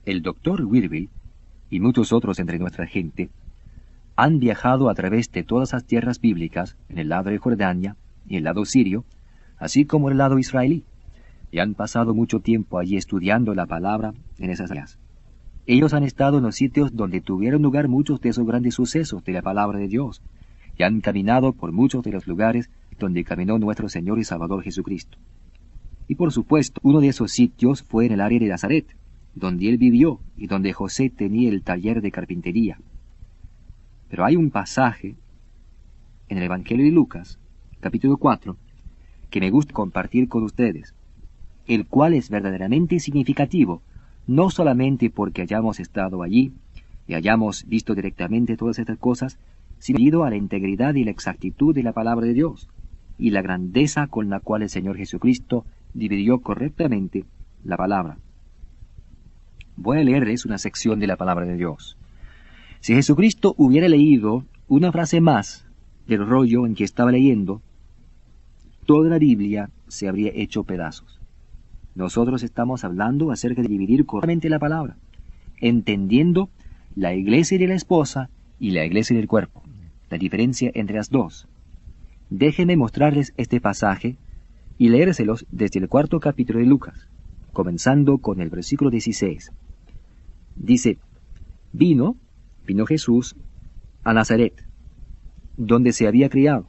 el doctor Weevil y muchos otros entre nuestra gente han viajado a través de todas las tierras bíblicas en el lado de Jordania y el lado sirio, así como el lado israelí, y han pasado mucho tiempo allí estudiando la palabra en esas áreas. Ellos han estado en los sitios donde tuvieron lugar muchos de esos grandes sucesos de la palabra de Dios, y han caminado por muchos de los lugares donde caminó nuestro Señor y Salvador Jesucristo. Y por supuesto, uno de esos sitios fue en el área de Nazaret, donde él vivió y donde José tenía el taller de carpintería. Pero hay un pasaje en el Evangelio de Lucas, capítulo 4, que me gusta compartir con ustedes, el cual es verdaderamente significativo, no solamente porque hayamos estado allí y hayamos visto directamente todas estas cosas, sino debido a la integridad y la exactitud de la palabra de Dios, y la grandeza con la cual el Señor Jesucristo dividió correctamente la palabra. Voy a leerles una sección de la palabra de Dios. Si Jesucristo hubiera leído una frase más del rollo en que estaba leyendo, toda la Biblia se habría hecho pedazos. Nosotros estamos hablando acerca de dividir correctamente la palabra, entendiendo la iglesia de la esposa y la iglesia del cuerpo, la diferencia entre las dos. Déjenme mostrarles este pasaje y leérselos desde el 4º capítulo de Lucas, comenzando con el versículo 16. Dice, vino Jesús a Nazaret, donde se había criado,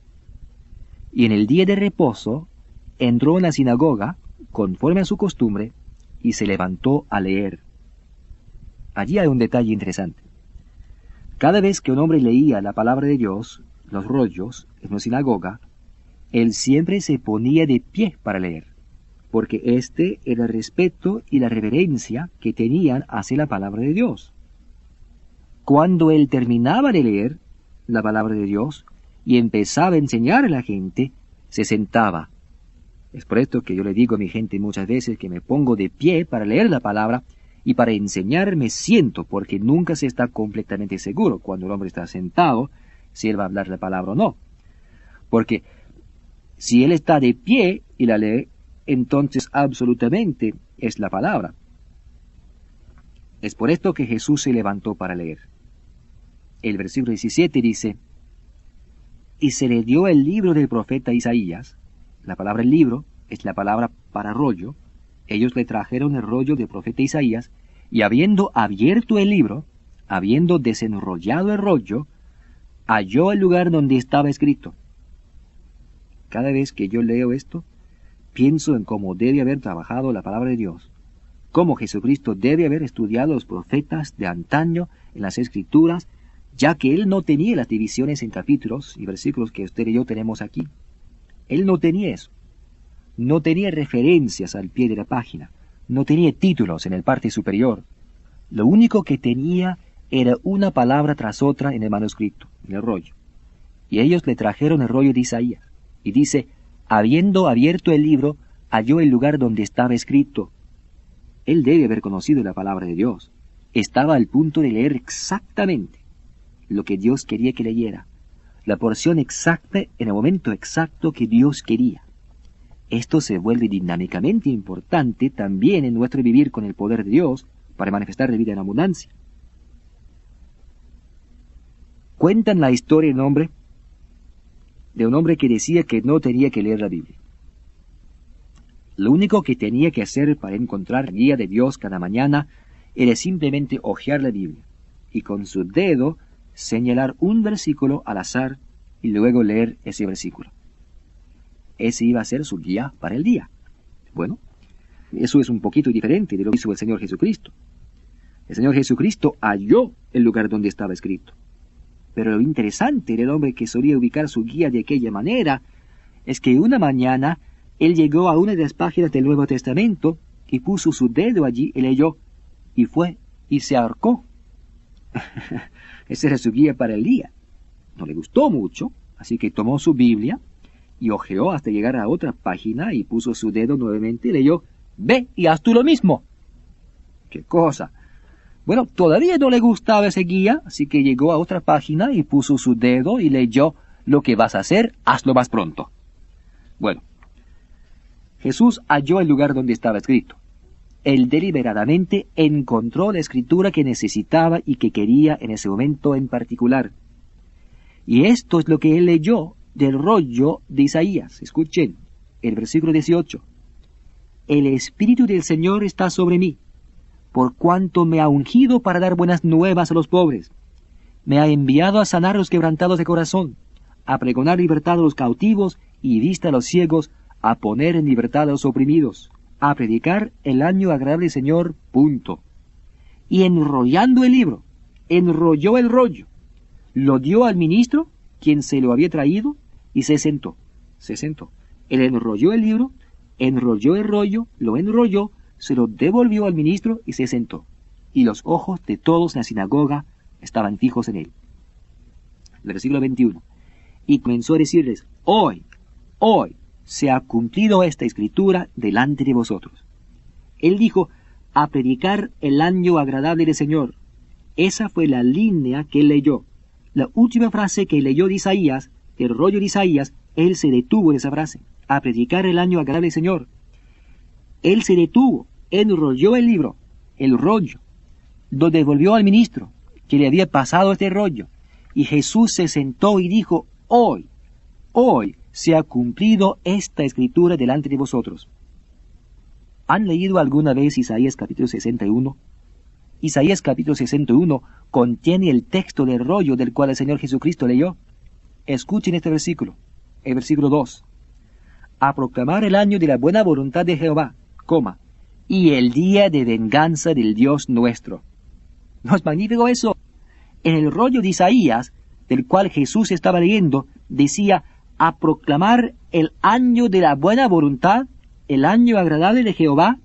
y en el día de reposo entró en la sinagoga, conforme a su costumbre, y se levantó a leer. Allí hay un detalle interesante. Cada vez que un hombre leía la palabra de Dios, los rollos, en una sinagoga, él siempre se ponía de pie para leer, porque este era el respeto y la reverencia que tenían hacia la palabra de Dios. Cuando él terminaba de leer la palabra de Dios y empezaba a enseñar a la gente, se sentaba. Es por esto que yo le digo a mi gente muchas veces que me pongo de pie para leer la palabra, y para enseñar me siento, porque nunca se está completamente seguro cuando el hombre está sentado si él va a hablar la palabra o no. Porque si él está de pie y la lee, entonces absolutamente es la palabra. Es por esto que Jesús se levantó para leer. El versículo 17 dice, y se le dio el libro del profeta Isaías. La palabra libro es la palabra para rollo. Ellos le trajeron el rollo del profeta Isaías, y habiendo abierto el libro, habiendo desenrollado el rollo, halló el lugar donde estaba escrito. Cada vez que yo leo esto, pienso en cómo debe haber trabajado la palabra de Dios, cómo Jesucristo debe haber estudiado a los profetas de antaño en las Escrituras, ya que él no tenía las divisiones en capítulos y versículos que usted y yo tenemos aquí. Él no tenía eso. No tenía referencias al pie de la página. No tenía títulos en el parte superior. Lo único que tenía era una palabra tras otra en el manuscrito, en el rollo. Y ellos le trajeron el rollo de Isaías. Y dice, habiendo abierto el libro, halló el lugar donde estaba escrito. Él debe haber conocido la palabra de Dios. Estaba al punto de leer exactamente lo que Dios quería que leyera. La porción exacta en el momento exacto que Dios quería. Esto se vuelve dinámicamente importante también en nuestro vivir con el poder de Dios para manifestar la vida en abundancia. Cuentan la historia de un hombre que decía que no tenía que leer la Biblia. Lo único que tenía que hacer para encontrar la guía de Dios cada mañana era simplemente hojear la Biblia y con su dedo señalar un versículo al azar y luego leer ese versículo. Ese iba a ser su guía para el día. Bueno, eso es un poquito diferente de lo que hizo el Señor Jesucristo. El Señor Jesucristo halló el lugar donde estaba escrito. Pero lo interesante del hombre que solía ubicar su guía de aquella manera es que una mañana él llegó a una de las páginas del Nuevo Testamento y puso su dedo allí y leyó, y fue y se ahorcó. Esa era su guía para el día. No le gustó mucho, así que tomó su Biblia y hojeó hasta llegar a otra página y puso su dedo nuevamente y leyó, ve y haz tú lo mismo. ¿Qué cosa? Bueno, todavía no le gustaba ese guía, así que llegó a otra página y puso su dedo y leyó, lo que vas a hacer, hazlo más pronto. Bueno, Jesús halló el lugar donde estaba escrito. él deliberadamente encontró la escritura que necesitaba y que quería en ese momento en particular. Y esto es lo que él leyó del rollo de Isaías. Escuchen, el versículo 18. El Espíritu del Señor está sobre mí, por cuanto me ha ungido para dar buenas nuevas a los pobres. Me ha enviado a sanar a los quebrantados de corazón, a pregonar libertad a los cautivos y vista a los ciegos, a poner en libertad a los oprimidos, a predicar el año agradable del Señor, punto. Y enrollando el libro, enrolló el rollo, lo dio al ministro, quien se lo había traído, y se sentó. Se sentó. Él enrolló el libro, enrolló el rollo, lo enrolló, se lo devolvió al ministro y se sentó. Y los ojos de todos en la sinagoga estaban fijos en él. Versículo 21. Y comenzó a decirles, hoy se ha cumplido esta escritura delante de vosotros. Él dijo, a predicar el año agradable del Señor. Esa fue la línea que él leyó. La última frase que leyó de Isaías, el rollo de Isaías, él se detuvo en esa frase, a predicar el año agradable del Señor. Él se detuvo, enrolló el libro, el rollo, lo devolvió al ministro, que le había pasado este rollo, y Jesús se sentó y dijo, hoy se ha cumplido esta escritura delante de vosotros. ¿Han leído alguna vez Isaías capítulo 61? Isaías capítulo 61 contiene el texto del rollo del cual el Señor Jesucristo leyó. Escuchen este versículo, el versículo 2. A proclamar el año de la buena voluntad de Jehová, y el día de venganza del Dios nuestro. ¿No es magnífico eso? En el rollo de Isaías, del cual Jesús estaba leyendo, decía, a proclamar el año de la buena voluntad, el año agradable de Jehová,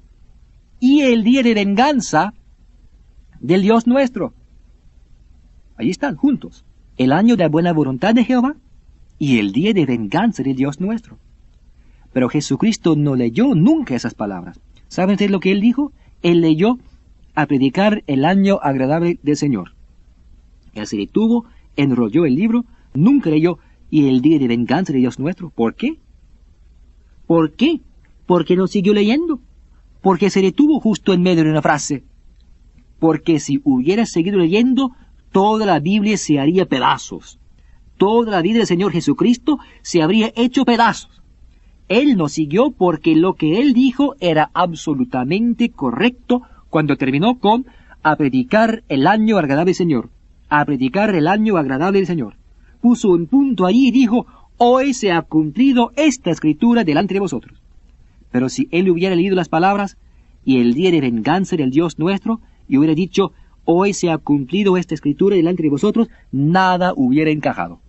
y el día de venganza del Dios nuestro. Ahí están juntos. El año de la buena voluntad de Jehová y el día de venganza del Dios nuestro. Pero Jesucristo no leyó nunca esas palabras. ¿Saben ustedes lo que él dijo? Él leyó a predicar el año agradable del Señor. Él se detuvo, enrolló el libro, nunca leyó y el día de venganza de Dios nuestro. ¿Por qué? ¿Por qué? Porque no siguió leyendo. Porque se detuvo justo en medio de una frase. Porque si hubiera seguido leyendo, toda la Biblia se haría pedazos. Toda la vida del Señor Jesucristo se habría hecho pedazos. Él no siguió porque lo que él dijo era absolutamente correcto cuando terminó con a predicar el año agradable del Señor. A predicar el año agradable del Señor. Puso un punto allí y dijo, hoy se ha cumplido esta escritura delante de vosotros. Pero si él hubiera leído las palabras, y el día de venganza del Dios nuestro, y hubiera dicho, hoy se ha cumplido esta escritura delante de vosotros, nada hubiera encajado.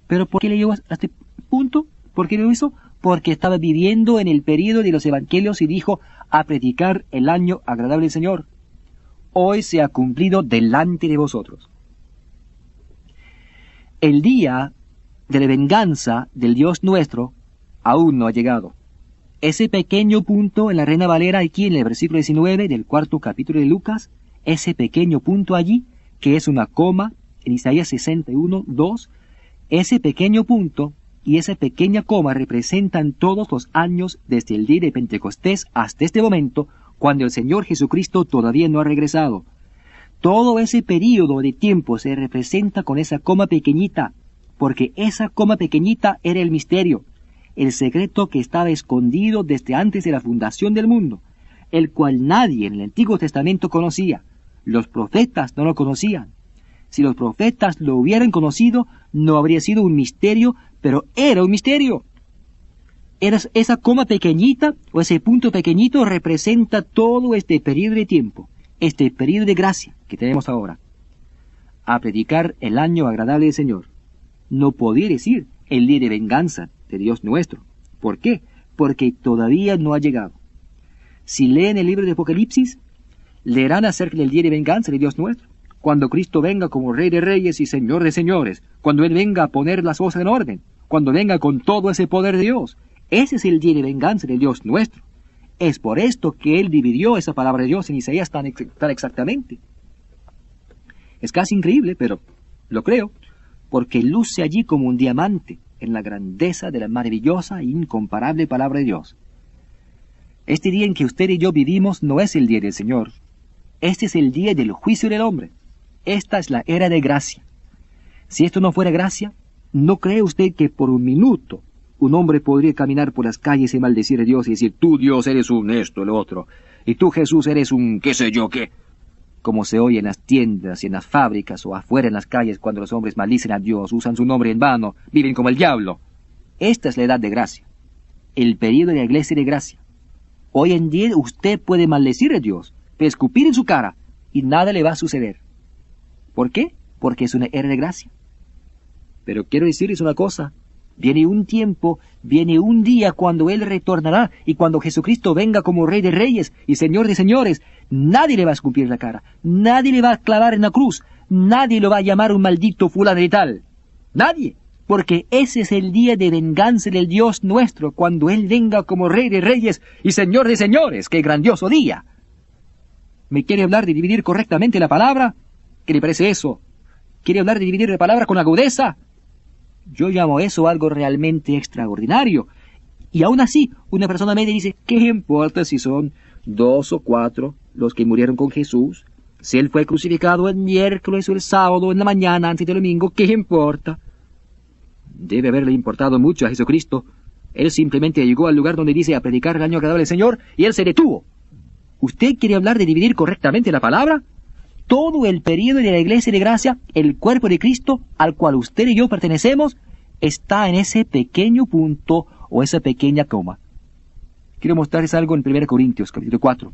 ¿Pero por qué leyó hasta este punto? ¿Por qué lo hizo? Porque estaba viviendo en el período de los evangelios y dijo, a predicar el año agradable del Señor. Hoy se ha cumplido delante de vosotros. El día de la venganza del Dios nuestro aún no ha llegado. Ese pequeño punto en la Reina Valera, aquí en el versículo 19 del 4º capítulo de Lucas, ese pequeño punto allí, que es una coma, en Isaías 61, 2, ese pequeño punto y esa pequeña coma representan todos los años desde el día de Pentecostés hasta este momento, cuando el Señor Jesucristo todavía no ha regresado. Todo ese período de tiempo se representa con esa coma pequeñita, porque esa coma pequeñita era el misterio, el secreto que estaba escondido desde antes de la fundación del mundo, el cual nadie en el Antiguo Testamento conocía. Los profetas no lo conocían. Si los profetas lo hubieran conocido, no habría sido un misterio, pero era un misterio. Esa coma pequeñita, o ese punto pequeñito, representa todo este periodo de tiempo, este periodo de gracia que tenemos ahora. A predicar el año agradable del Señor. No podía decir el día de venganza de Dios nuestro. ¿Por qué? Porque todavía no ha llegado. Si leen el libro de Apocalipsis, leerán acerca del día de venganza de Dios nuestro. Cuando Cristo venga como Rey de Reyes y Señor de Señores, cuando Él venga a poner las cosas en orden, cuando venga con todo ese poder de Dios, ese es el día de venganza de Dios nuestro. Es por esto que Él dividió esa palabra de Dios en Isaías tan exactamente. Es casi increíble, pero lo creo, porque luce allí como un diamante en la grandeza de la maravillosa e incomparable palabra de Dios. Este día en que usted y yo vivimos no es el día del Señor. Este es el día del juicio del hombre. Esta es la era de gracia. Si esto no fuera gracia, ¿no cree usted que por un minuto un hombre podría caminar por las calles y maldecir a Dios y decir, tú Dios eres un esto, el otro, y tú Jesús eres un qué sé yo qué? Como se oye en las tiendas y en las fábricas o afuera en las calles cuando los hombres maldicen a Dios, usan su nombre en vano, viven como el diablo. Esta es la edad de gracia, el período de la iglesia de gracia. Hoy en día usted puede maldecir a Dios, escupir en su cara, y nada le va a suceder. ¿Por qué? Porque es una era de gracia. Pero quiero decirles una cosa, viene un tiempo, viene un día cuando Él retornará, y cuando Jesucristo venga como Rey de Reyes y Señor de Señores, nadie le va a escupir la cara, nadie le va a clavar en la cruz, nadie lo va a llamar un maldito fulano de tal. Nadie, porque ese es el día de venganza del Dios nuestro, cuando Él venga como Rey de Reyes y Señor de Señores. ¡Qué grandioso día! ¿Me quiere hablar de dividir correctamente la palabra? ¿Qué le parece eso? ¿Quiere hablar de dividir la palabra con agudeza? Yo llamo eso algo realmente extraordinario. Y aún así, una persona media dice, ¿qué importa si son 2 o 4 los que murieron con Jesús? Si Él fue crucificado el miércoles o el sábado en la mañana antes del domingo, ¿qué importa? Debe haberle importado mucho a Jesucristo. Él simplemente llegó al lugar donde dice a predicar el año agradable del Señor, y Él se detuvo. ¿Usted quiere hablar de dividir correctamente la palabra? Todo el período de la iglesia de gracia, el cuerpo de Cristo, al cual usted y yo pertenecemos, está en ese pequeño punto o esa pequeña coma. Quiero mostrarles algo en 1 Corintios, capítulo 4.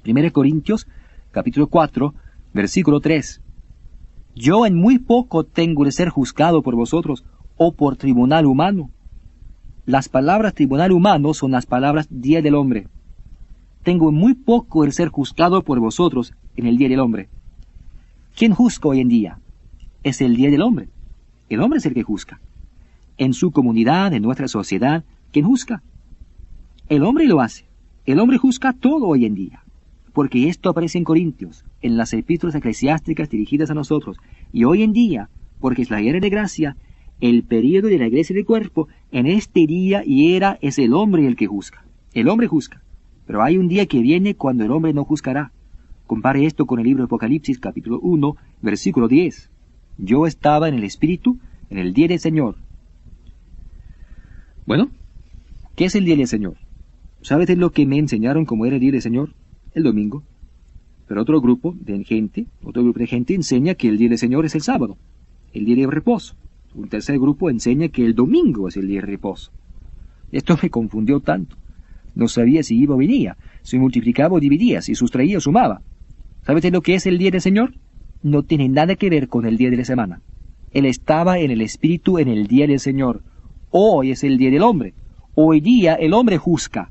1 Corintios, capítulo 4, versículo 3. Yo en muy poco tengo de ser juzgado por vosotros, o por tribunal humano. Las palabras tribunal humano son las palabras día del hombre. Tengo muy poco el ser juzgado por vosotros en el día del hombre. ¿Quién juzga hoy en día? Es el día del hombre. El hombre es el que juzga. En su comunidad, en nuestra sociedad, ¿quién juzga? El hombre lo hace. El hombre juzga todo hoy en día. Porque esto aparece en Corintios, en las epístolas eclesiásticas dirigidas a nosotros. Y hoy en día, porque es la era de gracia, el período de la iglesia del cuerpo, en este día y era es el hombre el que juzga. El hombre juzga. Pero hay un día que viene cuando el hombre no juzgará. Compare esto con el libro de Apocalipsis, capítulo 1, versículo 10. Yo estaba en el Espíritu en el día del Señor. Bueno, ¿qué es el día del Señor? ¿Sabes de lo que me enseñaron cómo era el día del Señor? El domingo. Pero otro grupo de gente enseña que el día del Señor es el sábado, el día de reposo. Un tercer grupo enseña que el domingo es el día de reposo. Esto me confundió tanto. No sabía si iba o venía, si multiplicaba o dividía, si sustraía o sumaba. ¿Sabes de lo que es el día del Señor? No tiene nada que ver con el día de la semana. Él estaba en el Espíritu en el día del Señor. Hoy es el día del hombre. Hoy día el hombre juzga.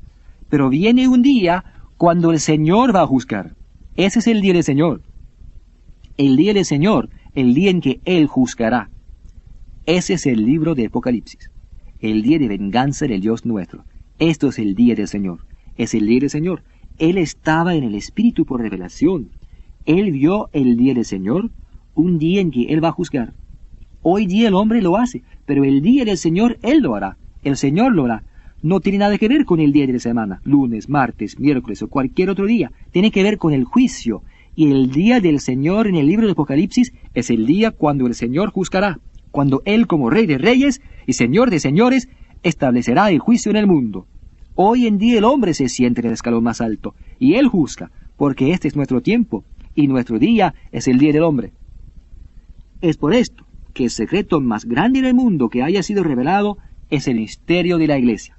Pero viene un día cuando el Señor va a juzgar. Ese es el día del Señor. El día del Señor, el día en que Él juzgará. Ese es el libro de Apocalipsis. El día de venganza del Dios nuestro. Esto es el día del Señor. Es el día del Señor. Él estaba en el Espíritu por revelación. Él vio el día del Señor, un día en que Él va a juzgar. Hoy día el hombre lo hace, pero el día del Señor Él lo hará. El Señor lo hará. No tiene nada que ver con el día de la semana, lunes, martes, miércoles o cualquier otro día. Tiene que ver con el juicio. Y el día del Señor en el libro de Apocalipsis es el día cuando el Señor juzgará. Cuando Él como Rey de Reyes y Señor de Señores establecerá el juicio en el mundo. Hoy en día el hombre se siente en el escalón más alto, y Él juzga, porque este es nuestro tiempo, y nuestro día es el día del hombre. Es por esto que el secreto más grande del mundo que haya sido revelado es el misterio de la iglesia,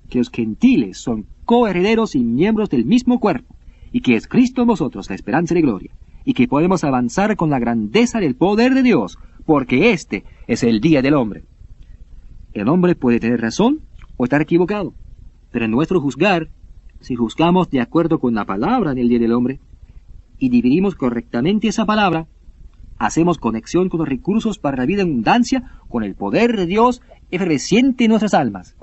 que los gentiles son coherederos y miembros del mismo cuerpo, y que es Cristo en vosotros la esperanza de gloria, y que podemos avanzar con la grandeza del poder de Dios, porque este es el día del hombre. El hombre puede tener razón o estar equivocado, pero en nuestro juzgar, si juzgamos de acuerdo con la palabra del día del hombre, y dividimos correctamente esa palabra, hacemos conexión con los recursos para la vida en abundancia, con el poder de Dios efervesciente en nuestras almas.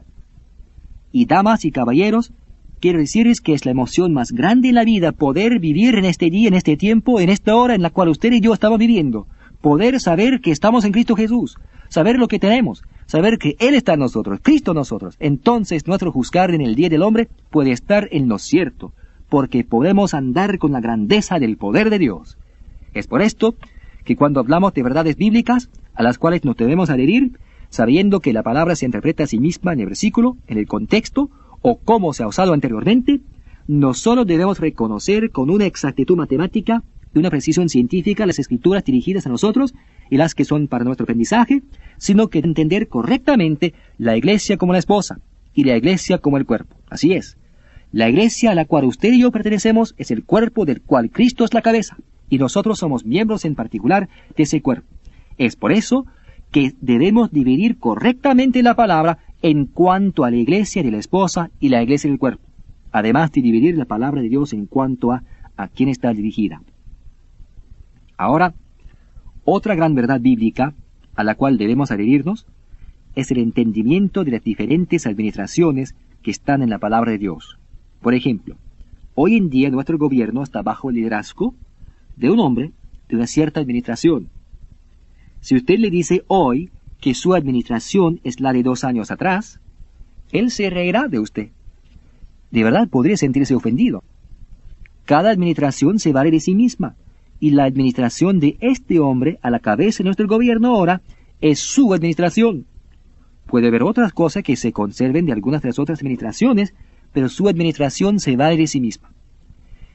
Y damas y caballeros, quiero decirles que es la emoción más grande en la vida poder vivir en este día, en este tiempo, en esta hora en la cual usted y yo estamos viviendo. Poder saber que estamos en Cristo Jesús, saber lo que tenemos, saber que Él está en nosotros, Cristo en nosotros, entonces nuestro juzgar en el día del hombre puede estar en lo cierto, porque podemos andar con la grandeza del poder de Dios. Es por esto que cuando hablamos de verdades bíblicas, a las cuales nos debemos adherir, sabiendo que la palabra se interpreta a sí misma en el versículo, en el contexto, o cómo se ha usado anteriormente, no solo debemos reconocer con una exactitud matemática y una precisión científica las escrituras dirigidas a nosotros y las que son para nuestro aprendizaje, sino que entender correctamente la iglesia como la esposa y la iglesia como el cuerpo. Así es. La iglesia a la cual usted y yo pertenecemos es el cuerpo del cual Cristo es la cabeza, y nosotros somos miembros en particular de ese cuerpo. Es por eso que debemos dividir correctamente la palabra en cuanto a la iglesia de la esposa y la iglesia del cuerpo, además de dividir la palabra de Dios en cuanto a quién está dirigida. Ahora, otra gran verdad bíblica a la cual debemos adherirnos es el entendimiento de las diferentes administraciones que están en la palabra de Dios. Por ejemplo, hoy en día nuestro gobierno está bajo el liderazgo de un hombre de una cierta administración. Si usted le dice hoy que su administración es la de 2 años atrás, él se reirá de usted. De verdad podría sentirse ofendido. Cada administración se vale de sí misma, y la administración de este hombre a la cabeza de nuestro gobierno ahora es su administración. Puede haber otras cosas que se conserven de algunas de las otras administraciones, pero su administración se vale de sí misma.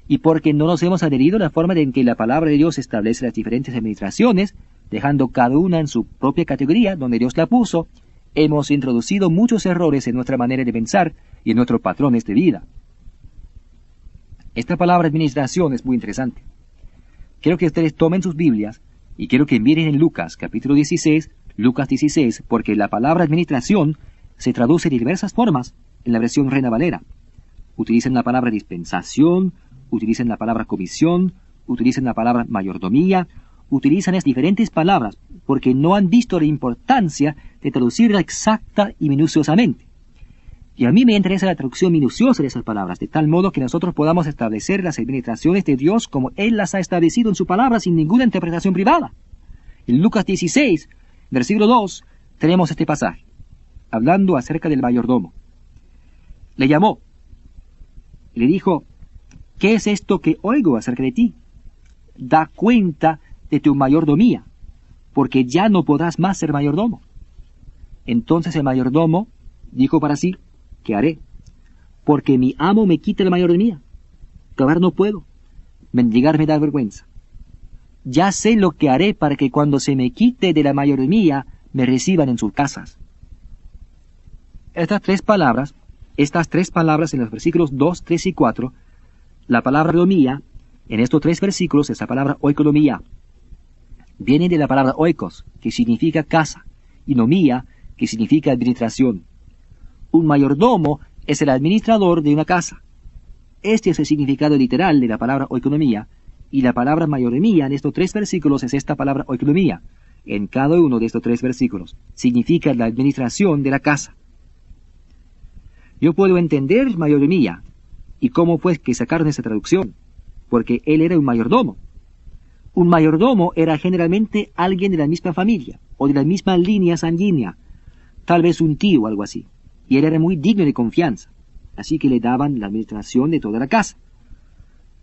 Y porque no nos hemos adherido a la forma en que la palabra de Dios establece las diferentes administraciones, dejando cada una en su propia categoría donde Dios la puso, hemos introducido muchos errores en nuestra manera de pensar y en nuestros patrones de vida. Esta palabra administración es muy interesante. Quiero que ustedes tomen sus Biblias y quiero que miren en Lucas, capítulo 16, Lucas 16, porque la palabra administración se traduce de diversas formas en la versión Reina Valera. Utilizan la palabra dispensación, utilizan la palabra comisión, utilizan la palabra mayordomía, utilizan estas diferentes palabras porque no han visto la importancia de traducirla exacta y minuciosamente. Y a mí me interesa la traducción minuciosa de esas palabras, de tal modo que nosotros podamos establecer las administraciones de Dios como Él las ha establecido en su palabra sin ninguna interpretación privada. En Lucas 16, versículo 2, tenemos este pasaje, hablando acerca del mayordomo. Le llamó, y le dijo, ¿qué es esto que oigo acerca de ti? Da cuenta de tu mayordomía, porque ya no podrás más ser mayordomo. Entonces el mayordomo dijo para sí, ¿qué haré? Porque mi amo me quita la mayordomía. Cavar no puedo. Mendigar me da vergüenza. Ya sé lo que haré para que cuando se me quite de la mayordomía, me reciban en sus casas. Estas tres palabras en los versículos 2, 3 y 4, la palabra domía, en estos 3 versículos, esa palabra oikonomía, viene de la palabra oikos, que significa casa, y nomía, que significa administración. Un mayordomo es el administrador de una casa. Este es el significado literal de la palabra oikonomía, y la palabra mayordomía en estos 3 versículos es esta palabra oikonomía. En cada uno de estos 3 versículos significa la administración de la casa. Yo puedo entender mayordomía y cómo fue que sacaron esa traducción, porque él era un mayordomo. Un mayordomo era generalmente alguien de la misma familia o de la misma línea sanguínea, tal vez un tío o algo así, y él era muy digno de confianza, así que le daban la administración de toda la casa.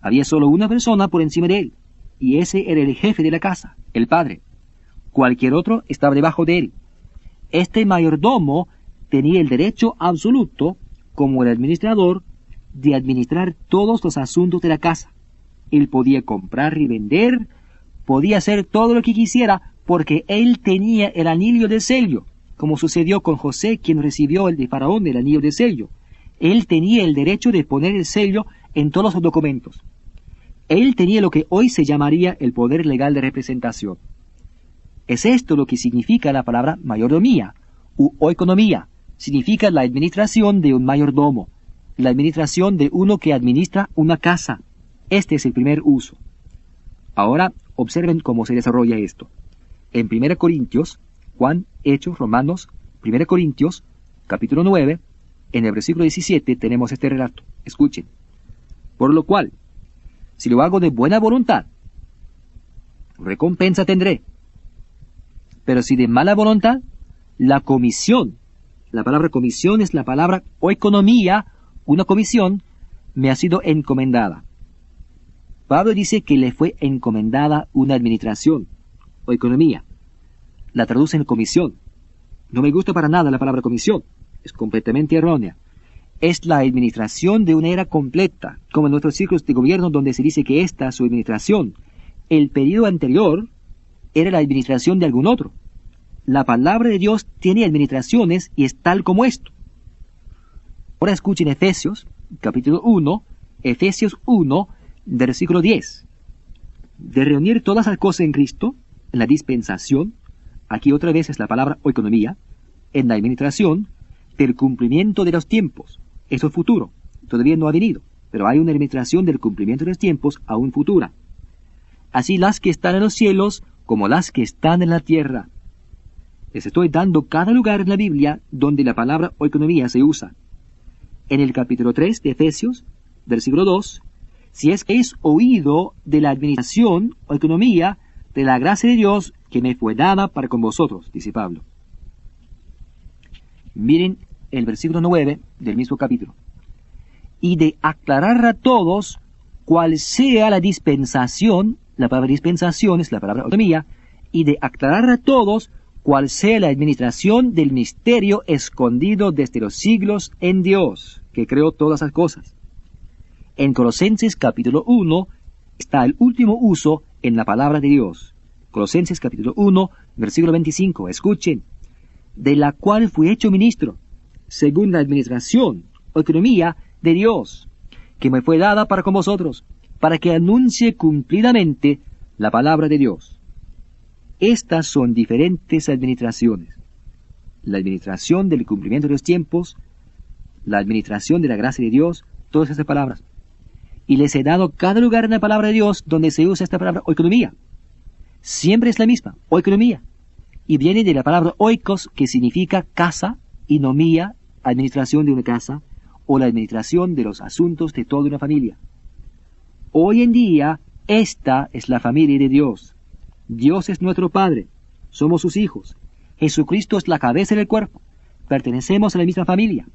Había solo una persona por encima de él, y ese era el jefe de la casa, el padre. Cualquier otro estaba debajo de él. Este mayordomo tenía el derecho absoluto, como el administrador, de administrar todos los asuntos de la casa. Él podía comprar y vender, podía hacer todo lo que quisiera, porque él tenía el anillo de sello, como sucedió con José, quien recibió el de Faraón el anillo de sello. Él tenía el derecho de poner el sello en todos los documentos. Él tenía lo que hoy se llamaría el poder legal de representación. Es esto lo que significa la palabra mayordomía, u oikonomía. Significa la administración de un mayordomo, la administración de uno que administra una casa. Este es el primer uso. Ahora observen cómo se desarrolla esto. En 1 Corintios, Juan, Hechos, Romanos, 1 Corintios, capítulo 9, en el versículo 17 tenemos este relato. Escuchen. Por lo cual, si lo hago de buena voluntad, recompensa tendré. Pero si de mala voluntad, la comisión. La palabra comisión es la palabra oikonomía, una comisión, me ha sido encomendada. Pablo dice que le fue encomendada una administración, oikonomía. La traduce en comisión. No me gusta para nada la palabra comisión, es completamente errónea. Es la administración de una era completa, como en nuestros círculos de gobierno donde se dice que esta es su administración. El periodo anterior era la administración de algún otro. La palabra de Dios tiene administraciones y es tal como esto. Ahora escuchen Efesios, capítulo 1, Efesios 1, versículo 10. De reunir todas las cosas en Cristo, en la dispensación, aquí otra vez es la palabra oikonomía, en la administración, del cumplimiento de los tiempos. Eso es futuro, todavía no ha venido, pero hay una administración del cumplimiento de los tiempos aún futura. Así las que están en los cielos como las que están en la tierra. Les estoy dando cada lugar en la Biblia donde la palabra oikonomía se usa. En el capítulo 3 de Efesios, versículo 2, si es que habéis oído de la administración oikonomía de la gracia de Dios que me fue dada para con vosotros, dice Pablo. Miren el versículo 9 del mismo capítulo. Y de aclarar a todos cuál sea la dispensación, la palabra dispensación es la palabra oikonomía, y de aclarar a todos cuál sea la administración del misterio escondido desde los siglos en Dios, que creó todas las cosas. En Colosenses capítulo 1 está el último uso en la palabra de Dios. Colosenses capítulo 1, versículo 25, escuchen. De la cual fui hecho ministro, según la administración, oikonomía de Dios, que me fue dada para con vosotros, para que anuncie cumplidamente la palabra de Dios. Estas son diferentes administraciones. La administración del cumplimiento de los tiempos, la administración de la gracia de Dios, todas esas palabras. Y les he dado cada lugar en la palabra de Dios donde se usa esta palabra oikonomía. Siempre es la misma, oikonomía. Y viene de la palabra oikos, que significa casa, y nomía, administración de una casa, o la administración de los asuntos de toda una familia. Hoy en día, esta es la familia de Dios. Dios es nuestro Padre, somos sus hijos. Jesucristo es la cabeza del cuerpo, pertenecemos a la misma familia.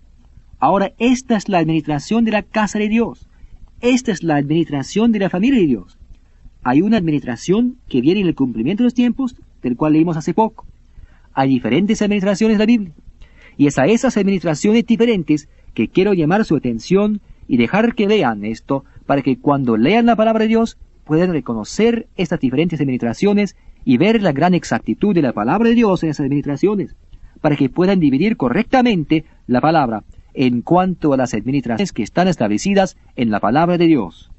Ahora, esta es la administración de la casa de Dios. Esta es la administración de la familia de Dios. Hay una administración que viene en el cumplimiento de los tiempos, del cual leímos hace poco. Hay diferentes administraciones de la Biblia. Y es a esas administraciones diferentes que quiero llamar su atención y dejar que vean esto, para que cuando lean la palabra de Dios puedan reconocer estas diferentes administraciones y ver la gran exactitud de la palabra de Dios en esas administraciones, para que puedan dividir correctamente la palabra en cuanto a las administraciones que están establecidas en la palabra de Dios.